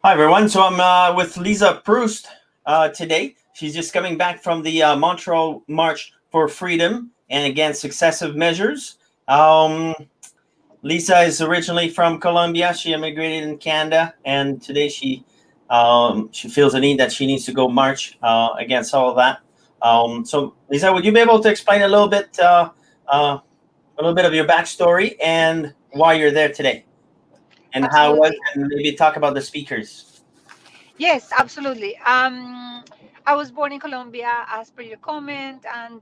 Hi, everyone. So I'm with Lisa Proust today. She's just coming back from the Montreal March for Freedom and Against Excessive Measures. Um, Lisa is originally from Colombia. She immigrated in Canada, and today she feels the need that she needs to go march against all of that. So, Lisa, would you be able to explain a little bit of your backstory and why you're there today, and how it was, Absolutely. and maybe talk about the speakers? Yes, absolutely. I was born in Colombia, as per your comment, and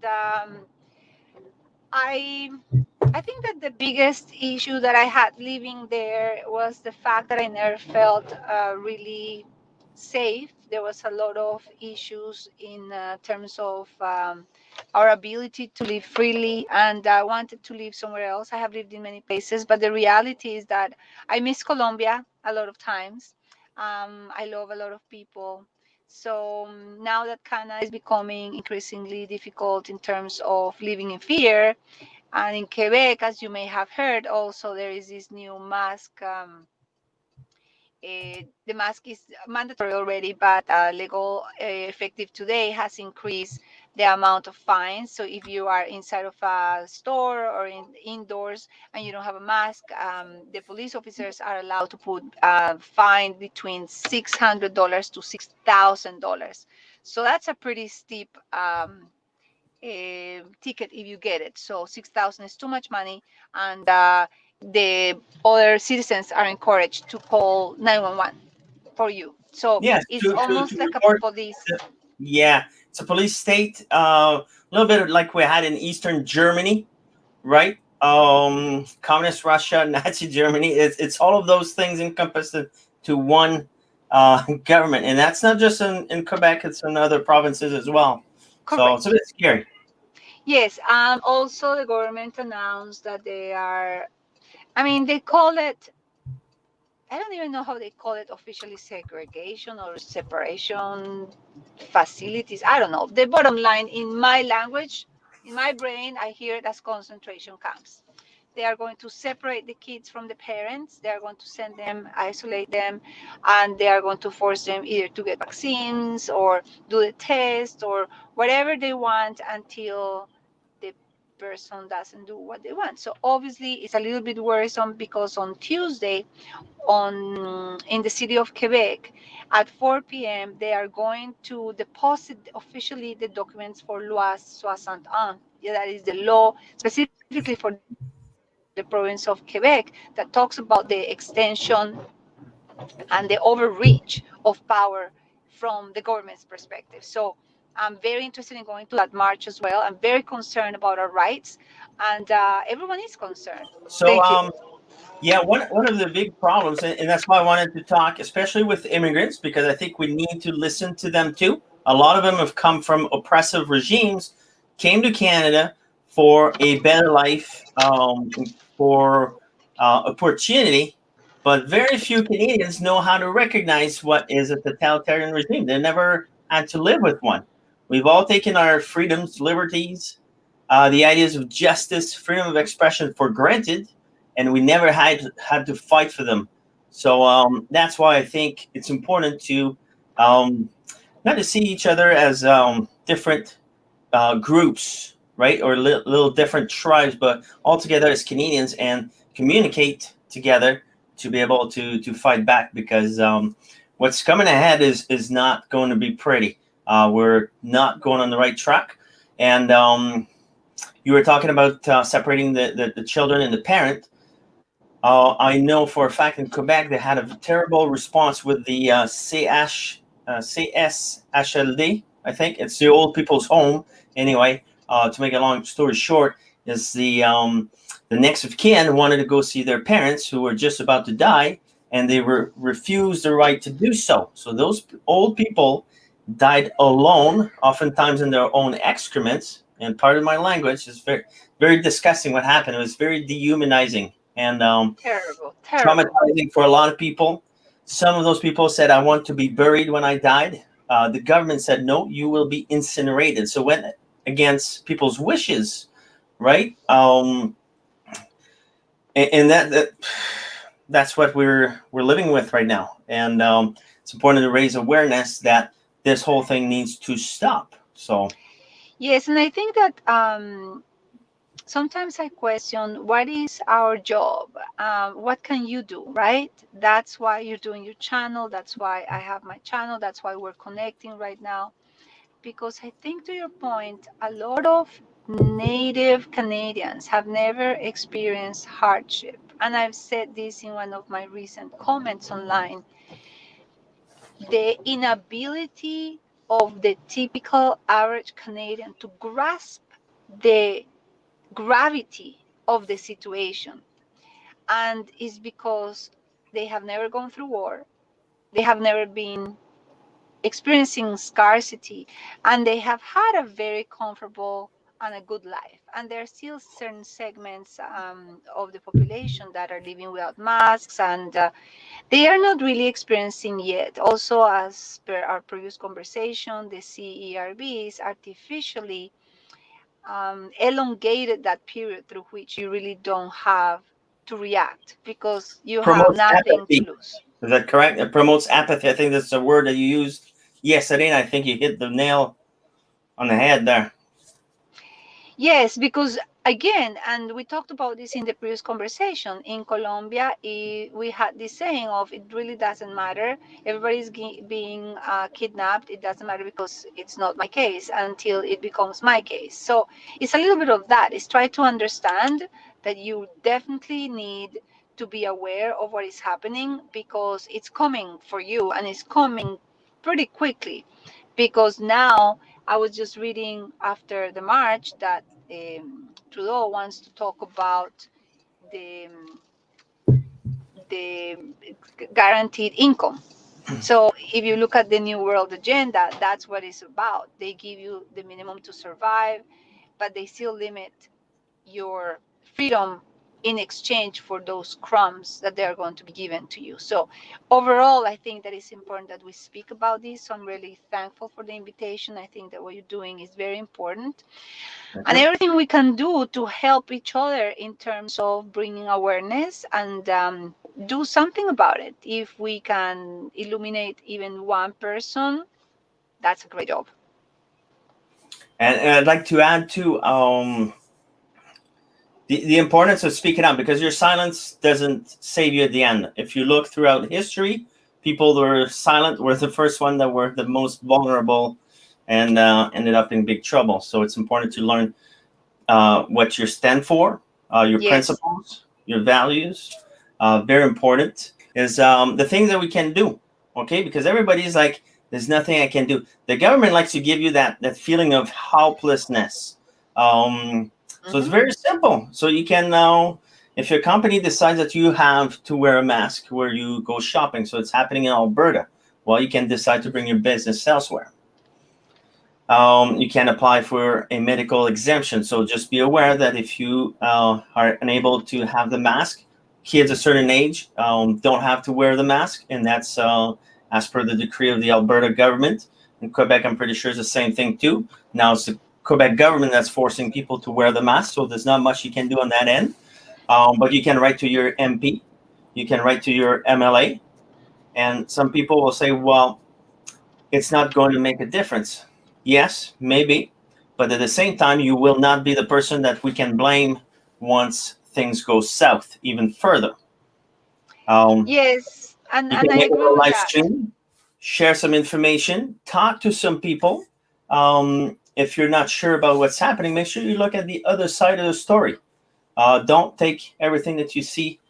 I I think that the biggest issue that I had living there was the fact that I never felt really safe. There was a lot of issues in terms of our ability to live freely, and I wanted to live somewhere else. I have lived in many places, but the reality is that I miss Colombia a lot of times. I love a lot of people. So now that Canada is becoming increasingly difficult in terms of living in fear, and in Quebec, as you may have heard, also there is this new mask. The mask is mandatory already, but legal effective today has increased the amount of fines. So if you are inside of a store or indoors and you don't have a mask, the police officers are allowed to put a fine between $600 to $6,000. So that's a pretty steep ticket if you get it. So 6,000 is too much money, and the other citizens are encouraged to call 911 for you. So Yes, it's to almost like a report. police. Yeah, it's a police state. A little bit like we had in Eastern Germany, right? Communist Russia, Nazi Germany. It's all of those things encompassed to one government, and that's not just in Quebec. It's in other provinces as well. So it's a Correct. bit scary. Yes. Also, the government announced that they are. I mean, they call it. I don't even know how they call it officially, segregation or separation facilities. I don't know. The bottom line, in my language, in my brain, I hear it as concentration camps. They are going to separate the kids from the parents. They are going to send them, isolate them, and they are going to force them either to get vaccines or do the test or whatever they want until the person doesn't do what they want. So obviously, it's a little bit worrisome because on Tuesday, on in the city of Quebec, at 4 p.m., they are going to deposit officially the documents for Loi 61. Yeah, that is the law specifically for the province of Quebec that talks about the extension and the overreach of power from the government's perspective. So I'm very interested in going to that march as well. I'm very concerned about our rights, and everyone is concerned. So Thank you. yeah, one of the big problems, and that's why I wanted to talk, especially with immigrants, because I think we need to listen to them too. A lot of them have come from oppressive regimes, came to Canada for a better life, for opportunity, but very few Canadians know how to recognize what is a totalitarian regime. They never had to live with one. We've all taken our freedoms, liberties, the ideas of justice, freedom of expression for granted, and we never had to fight for them. So that's why I think it's important to um, not to see each other as different groups, right, or little different tribes, but all together as Canadians and communicate together to be able to fight back because what's coming ahead is not going to be pretty. We're not going on the right track, and you were talking about separating the children and the parent. I know for a fact in Quebec they had a terrible response with the CSHLD. I think it's the old people's home. Anyway, to make a long story short, is the next of kin wanted to go see their parents who were just about to die, and they were refused the right to do so. So those old people died alone, oftentimes in their own excrements. And part of my language is very disgusting. What happened? It was very dehumanizing and Terrible, terrible. traumatizing for a lot of people. Some of those people said, "I want to be buried when I died." The government said, "No, you will be incinerated." So went against people's wishes, right? And that that's what we're living with right now, and it's important to raise awareness that this whole thing needs to stop. So Yes, and I think that sometimes I question what is our job? What can you do, right? That's why you're doing your channel. That's why I have my channel. That's why we're connecting right now. Because I think, to your point, a lot of Native Canadians have never experienced hardship. And I've said this in one of my recent comments online. The inability of the typical average Canadian to grasp the gravity of the situation, and it's because they have never gone through war, they have never been experiencing scarcity, and they have had a very comfortable and a good life. And there are still certain segments of the population that are living without masks, and they are not really experiencing yet. Also, as per our previous conversation, the CERBs artificially elongated that period through which you really don't have to react because you have promotes nothing to apathy. lose. Is that correct? It promotes apathy. I think that's a word that you used yesterday, and I think you hit the nail on the head there. Yes, because again, and we talked about this in the previous conversation, in Colombia, we had this saying of it really doesn't matter. Everybody's being kidnapped. It doesn't matter because it's not my case until it becomes my case. So it's a little bit of that. It's try to understand that you definitely need to be aware of what is happening because it's coming for you and it's coming pretty quickly. Because now I was just reading after the march that Trudeau wants to talk about the the guaranteed income. So if you look at the New World Agenda, that's what it's about. They give you the minimum to survive, but they still limit your freedom in exchange for those crumbs that they are going to be given to you. So overall, I think that it's important that we speak about this. So I'm really thankful for the invitation. I think that what you're doing is very important, Thank and you. everything we can do to help each other in terms of bringing awareness and do something about it. If we can illuminate even one person, that's a great job. And I'd like to add to the importance of speaking out, because your silence doesn't save you at the end. If you look throughout history, people that were silent were the first one that were the most vulnerable and ended up in big trouble. So it's important to learn what you stand for, your Yes. principles, your values. Very important is the things that we can do. Okay, because everybody's like, "There's nothing I can do." The government likes to give you that feeling of helplessness. So it's Hmm. very simple. So you can now, if your company decides that you have to wear a mask where you go shopping, so it's happening in Alberta, well, you can decide to bring your business elsewhere. You can apply for a medical exemption. So just be aware that if you are unable to have the mask, kids a certain age don't have to wear the mask, and that's as per the decree of the Alberta government. In Quebec, I'm pretty sure it's the same thing too. Now it's the Quebec government that's forcing people to wear the mask, so there's not much you can do on that end. But you can write to your MP, you can write to your MLA, and some people will say, well, it's not going to make a difference. Yes, maybe, but at the same time, you will not be the person that we can blame once things go south even further. Um, Yes, you and can I make a agree little with live that. stream, share some information, talk to some people. If you're not sure about what's happening, make sure you look at the other side of the story. Don't take everything that you see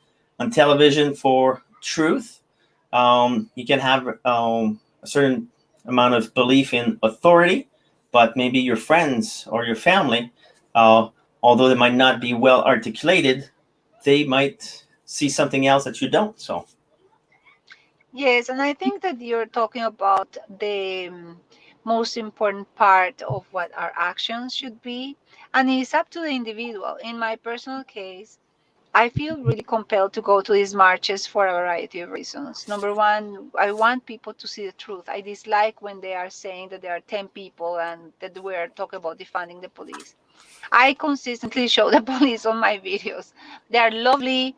on television for truth. You can have a certain amount of belief in authority, but maybe your friends or your family, uh, although they might not be well articulated, they might see something else that you don't. So, Yes, and I think that you're talking about the most important part of what our actions should be, and it's up to the individual. In my personal case, I feel really compelled to go to these marches for a variety of reasons. Number one, I want people to see the truth. I dislike when they are saying that there are 10 people and that we're talking about defunding the police. I consistently show the police on my videos. They are lovely.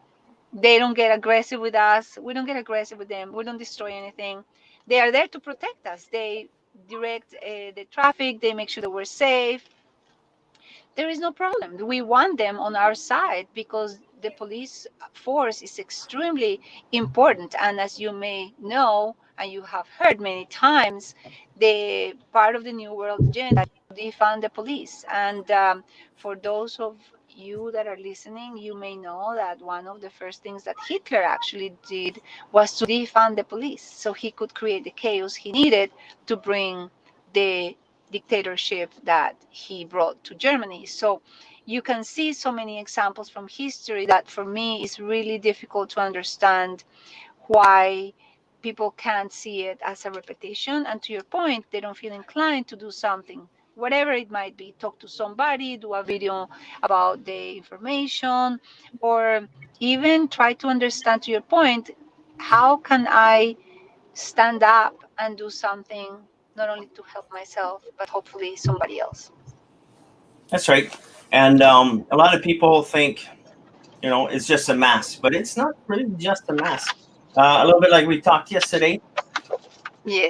They don't get aggressive with us. We don't get aggressive with them. We don't destroy anything. They are there to protect us. They direct the traffic. They make sure that we're safe. There is no problem. We want them on our side because the police force is extremely important. And as you may know, and you have heard many times, the part of the New World agenda is to defund the police. And for those of you that are listening, you may know that one of the first things that Hitler actually did was to defund the police so he could create the chaos he needed to bring the dictatorship that he brought to Germany. So you can see so many examples from history that for me is really difficult to understand why people can't see it as a repetition. And to your point, they don't feel inclined to do something, whatever it might be, talk to somebody, do a video about the information, or even try to understand, to your point, how can I stand up and do something not only to help myself but hopefully somebody else. That's right. And a lot of people think, it's just a mask, but it's not really just a mask. A little bit like we talked yesterday.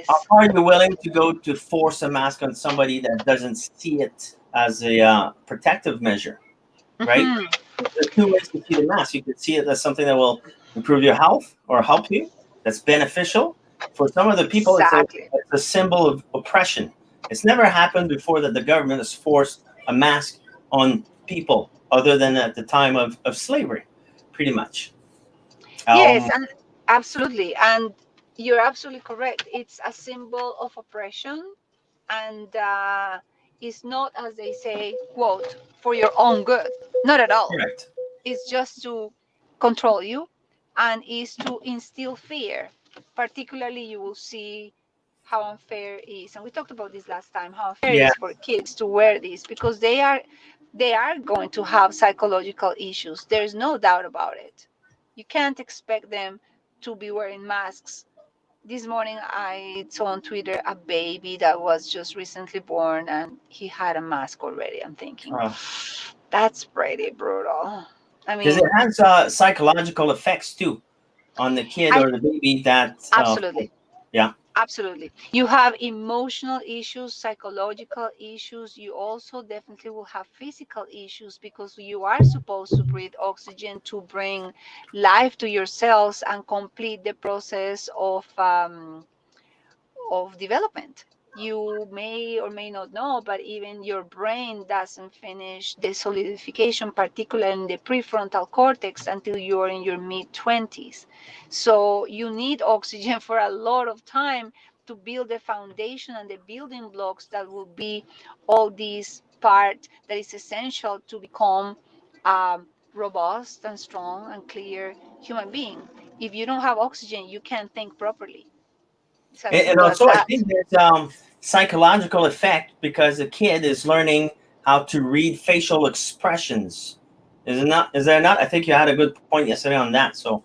How Yes. far are you willing to go to force a mask on somebody that doesn't see it as a protective measure, right? Hmm. There's two ways to see the mask. You could see it as something that will improve your health or help you, that's beneficial. For some of the people, Exactly. it's a symbol of oppression. It's never happened before that the government has forced a mask on people other than at the time of slavery, pretty much. Yes, Um, and absolutely. And you're absolutely correct. It's a symbol of oppression, and it's not, as they say, quote, for your own good. Not at all. correct. Is just to control you and is to instill fear. Particularly, you will see how unfair is, and we talked about this last time, how unfair it Yeah. is for kids to wear this because they are going to have psychological issues. There's no doubt about it. You can't expect them to be wearing masks. This morning I saw on Twitter a baby that was just recently born and he had a mask already. I'm thinking, that's pretty brutal. I Because it mean, has psychological effects too on the kid I or the baby that, absolutely, yeah. absolutely. You have emotional issues, psychological issues. You also definitely will have physical issues because you are supposed to breathe oxygen to bring life to your cells and complete the process of development. You may or may not know, but even your brain doesn't finish the solidification, particularly in the prefrontal cortex, until you're in your mid 20s. So you need oxygen for a lot of time to build the foundation and the building blocks that will be all these part that is essential to become a robust and strong and clear human being. If you don't have oxygen, you can't think properly. It's as And simple as also, I that. think there's psychological effect because the kid is learning how to read facial expressions. Is it not? Is there not? I think you had a good point yesterday on that. So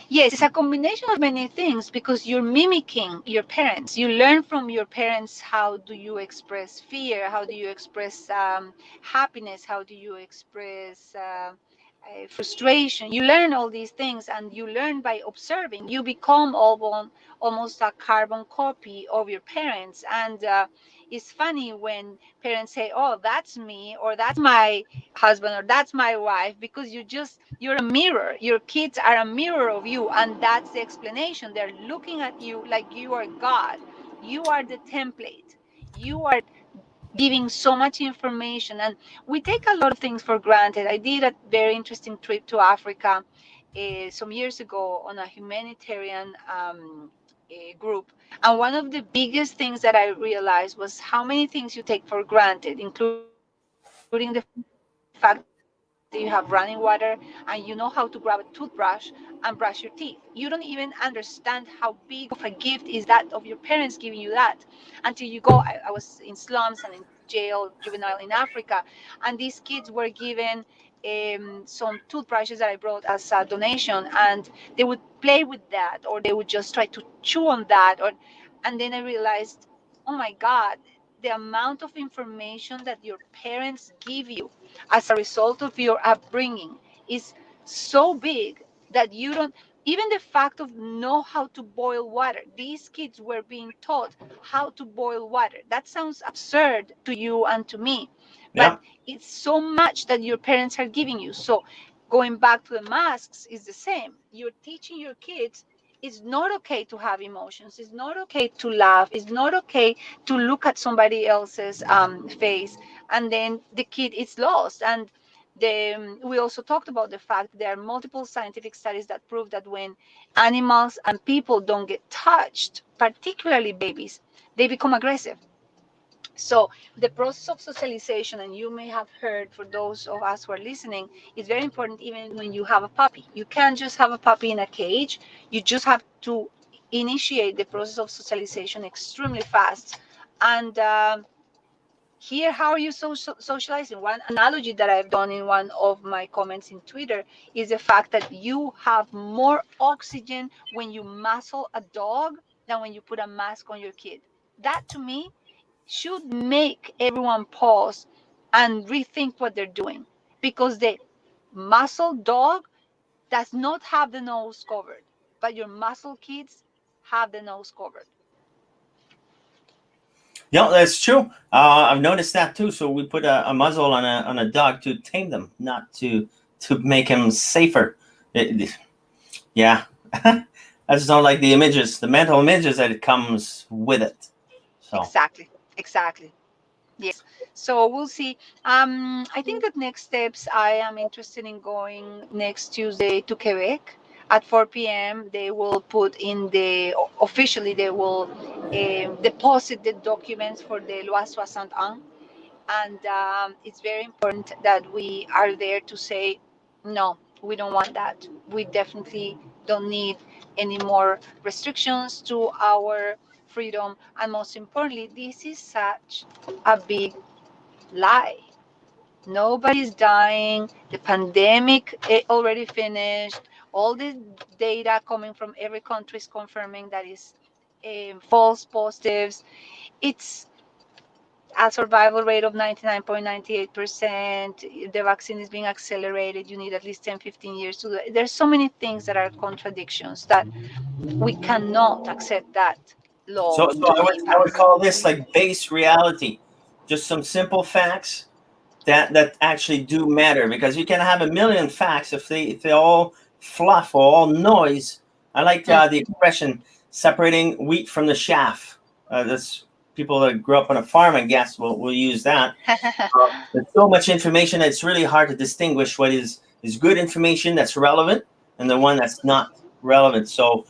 Yes, it's a combination of many things because you're mimicking your parents. You learn from your parents how do you express fear, how do you express happiness, how do you express frustration. You learn all these things and you learn by observing. You become almost a carbon copy of your parents. And it's funny when parents say, oh, that's me, or that's my husband, or that's my wife, because you're a mirror. Your kids are a mirror of you, and that's the explanation. They're looking at you like you are God. You are the template. You are giving so much information, and we take a lot of things for granted. I did a very interesting trip to Africa some years ago on a humanitarian group, and one of the biggest things that I realized was how many things you take for granted, including the fact that you have running water and you know how to grab a toothbrush and brush your teeth. You don't even understand how big of a gift is that of your parents giving you that until you go. I was in slums and in jail, juvenile in Africa, and these kids were given some toothbrushes that I brought as a donation, and they would play with that, or they would just try to chew on that, and then I realized, oh my God, the amount of information that your parents give you as a result of your upbringing is so big that you don't, even the fact of know how to boil water. These kids were being taught how to boil water. That sounds absurd to you and to me, but Yeah. it's so much that your parents are giving you. So going back to the masks is the same. You're teaching your kids it's not okay to have emotions. It's not okay to laugh. It's not okay to look at somebody else's face, and then the kid is lost. And we also talked about the fact that there are multiple scientific studies that prove that when animals and people don't get touched, particularly babies, they become aggressive. So the process of socialization, and you may have heard, for those of us who are listening, is very important even when you have a puppy. You can't just have a puppy in a cage. You just have to initiate the process of socialization extremely fast. And here, how are you socializing? One analogy that I've done in one of my comments in Twitter is the fact that you have more oxygen when you muzzle a dog than when you put a mask on your kid. That to me should make everyone pause and rethink what they're doing, because the muscle dog does not have the nose covered, but your muscle kids have the nose covered. Yeah, that's true. I've noticed that too. So we put a muzzle on a dog to tame them, not to make him safer. Yeah, I just don't like the images, the mental images that it comes with it. So Exactly, exactly. Yes. So we'll see. I think that next steps, I am interested in going next Tuesday to Quebec at 4 p.m. They will put in officially, they will deposit the documents for the Loi 61. And it's very important that we are there to say, no, we don't want that. We definitely don't need any more restrictions to our freedom. And most importantly, this is such a big lie. Nobody's dying. The pandemic already finished. All the data coming from every country is confirming that is false positives. It's a survival rate of 99.98%. The vaccine is being accelerated. You need at least 10, 15 years to do it. There's so many things that are contradictions that we cannot accept that law so to be I would passed. call this like base reality, just some simple facts that actually do matter, because you can have a million facts if they all fluff or all noise. I like Mm. the expression separating wheat from the chaff. That's people that grew up on a farm, I guess, will use that. There's so much information that it's really hard to distinguish what is good information that's relevant and the one that's not relevant. So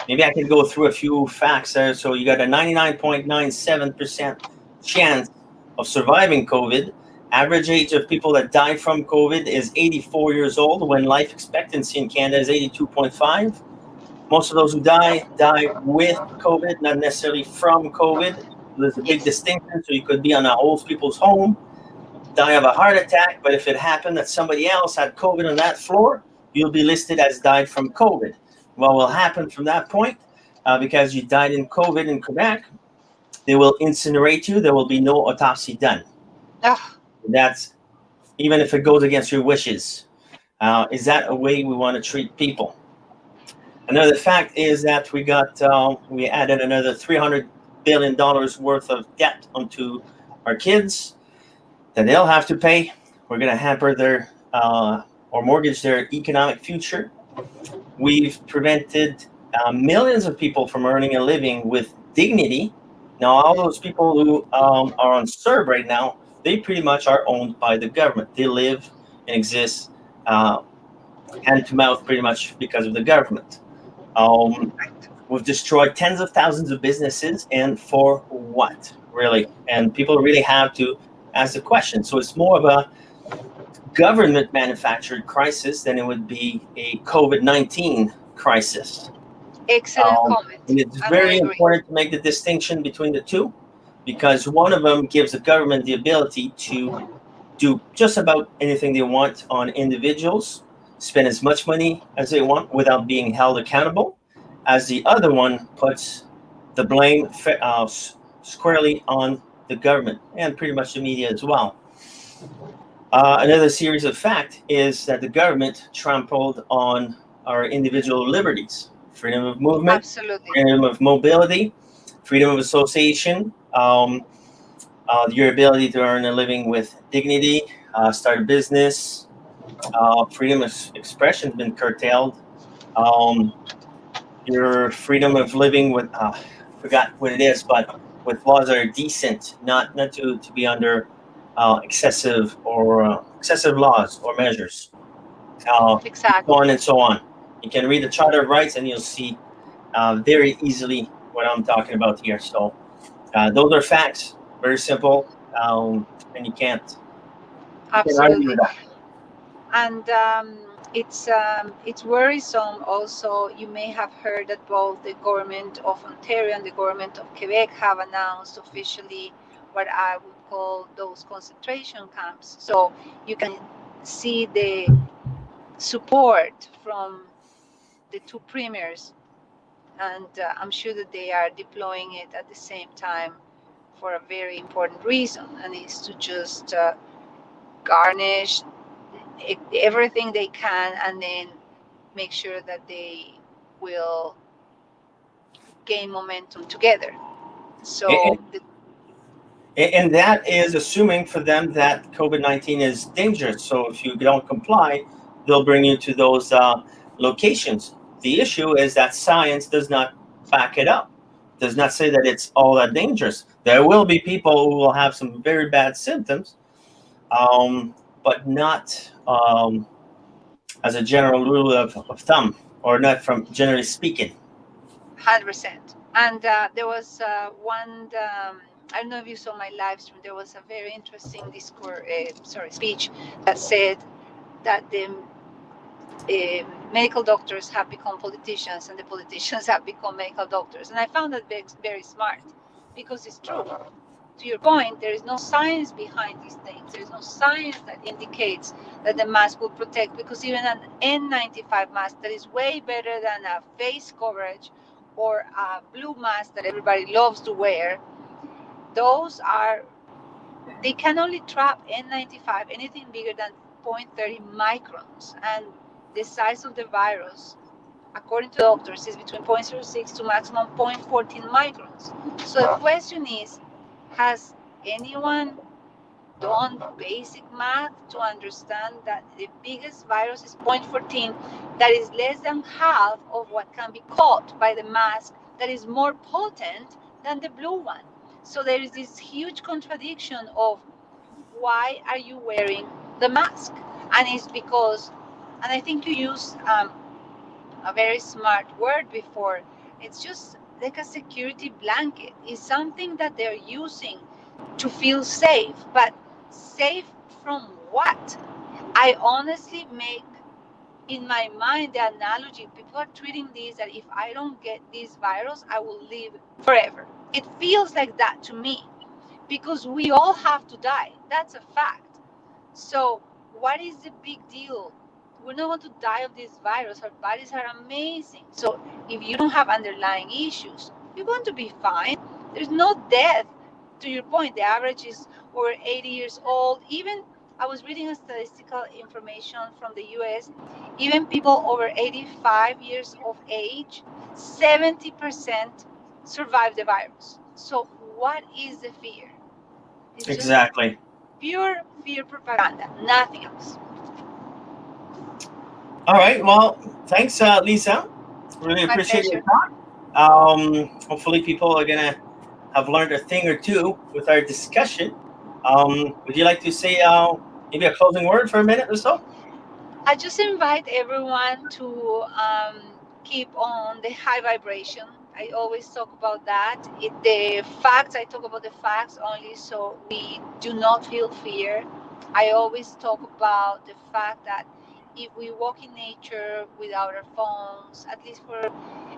maybe I could go through a few facts there. So you got a 99.97% chance of surviving COVID. Average age of people that die from COVID is 84 years old, when life expectancy in Canada is 82.5. Most of those who die with COVID, not necessarily from COVID. There's a big Yes. distinction. So you could be on a old people's home, die of a heart attack, but if it happened that somebody else had COVID on that floor, you'll be listed as died from COVID. What will happen from that point? Because you died in COVID in Quebec, they will incinerate you. There will be no autopsy done. Ugh. That's even if it goes against your wishes. Is that a way we want to treat people? Another fact is that we added another $300 billion worth of debt onto our kids that they'll have to pay. We're going to hamper their or mortgage their economic future. We've prevented millions of people from earning a living with dignity. Now, all those people who are on CERB right now, they pretty much are owned by the government. They live and exist hand to mouth pretty much because of the government. Um, we've destroyed tens of thousands of businesses, and for what, really? And people really have to ask the question. So it's more of a government manufactured crisis than it would be a COVID-19 crisis. Excellent comment. And it's And I very agree. important to make the distinction between the two, because one of them gives the government the ability to do just about anything they want on individuals, spend as much money as they want without being held accountable, as the other one puts the blame squarely on the government and pretty much the media as well. Another series of fact is that the government trampled on our individual liberties, freedom of movement, Absolutely. freedom of mobility, freedom of association, your ability to earn a living with dignity, start a business, freedom of expression has been curtailed. Um, your freedom of living with, forgot what it is, but with laws that are decent, not to be under excessive laws or measures, so Exactly. on and so on. You can read the Charter of Rights and you'll see very easily what I'm talking about here. So those are facts, very simple, and you can't argue with Absolutely. that. And it's worrisome also. You may have heard that both the government of Ontario and the government of Quebec have announced officially what I would call those concentration camps. So you can see the support from the two premiers, and I'm sure that they are deploying it at the same time for a very important reason, and it's to just garnish everything they can, and then make sure that they will gain momentum together. And, So, and that is assuming for them that COVID-19 is dangerous. So if you don't comply, they'll bring you to those locations. The issue is that science does not back it up, does not say that it's all that dangerous. There will be people who will have some very bad symptoms, um, but not as a general rule of thumb, or not from generally speaking. 100%. And there was one. I don't know if you saw my live stream. There was a very interesting speech that said that the medical doctors have become politicians and the politicians have become medical doctors. And I found that very smart, because it's true. To your point, there is no science behind these things. There is no science that indicates that the mask will protect, because even an N95 mask that is way better than a face coverage or a blue mask that everybody loves to wear, those are, they can only trap N95, anything bigger than 0.30 microns. And the size of the virus, according to doctors, is between 0.06 to maximum 0.14 microns. So the question is, has anyone done basic math to understand that the biggest virus is 0.14, that is less than half of what can be caught by the mask that is more potent than the blue one? So there is this huge contradiction of, why are you wearing the mask? And it's because, and I think you used a very smart word before, it's just like a security blanket. It's something that they're using to feel safe, but safe from what? I honestly make in my mind the analogy, people are treating this that if I don't get this virus, I will live forever. It feels like that to me, because we all have to die. That's a fact. So, what is the big deal? We're not going to die of this virus. Our bodies are amazing. So, if you don't have underlying issues, you're going to be fine. There's no death. To your point, the average is over 80 years old. Even I was reading a statistical information from the US. Even people over 85 years of age, 70% survive the virus. So, what is the fear? It's just Exactly. pure fear propaganda, nothing else. All right. Well, thanks, Lisa. Really My appreciate your pleasure. time. Hopefully, people are gonna have learned a thing or two with our discussion. Would you like to say maybe a closing word for a minute or so? I just invite everyone to keep on the high vibration. I always talk about that. The facts, I talk about the facts only, so we do not feel fear. I always talk about the fact that if we walk in nature without our phones, at least for,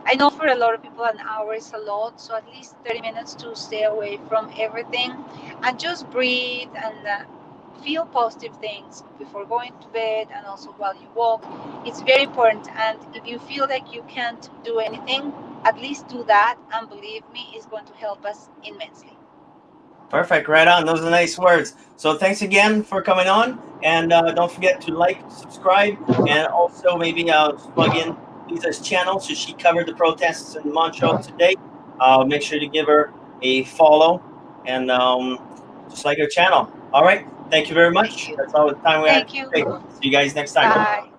I know for a lot of people an hour is a lot, so at least 30 minutes to stay away from everything and just breathe and feel positive things before going to bed and also while you walk. It's very important. And if you feel like you can't do anything, at least do that. And believe me, it's going to help us immensely. Perfect. Right on. Those are nice words. So thanks again for coming on. And don't forget to like, subscribe, and also maybe plug in Lisa's channel. So she covered the protests in Montreal today. Make sure to give her a follow and just like her channel. All right. Thank you very Thank much. you. That's all the time we have Thank today. you. See you guys next time. Bye.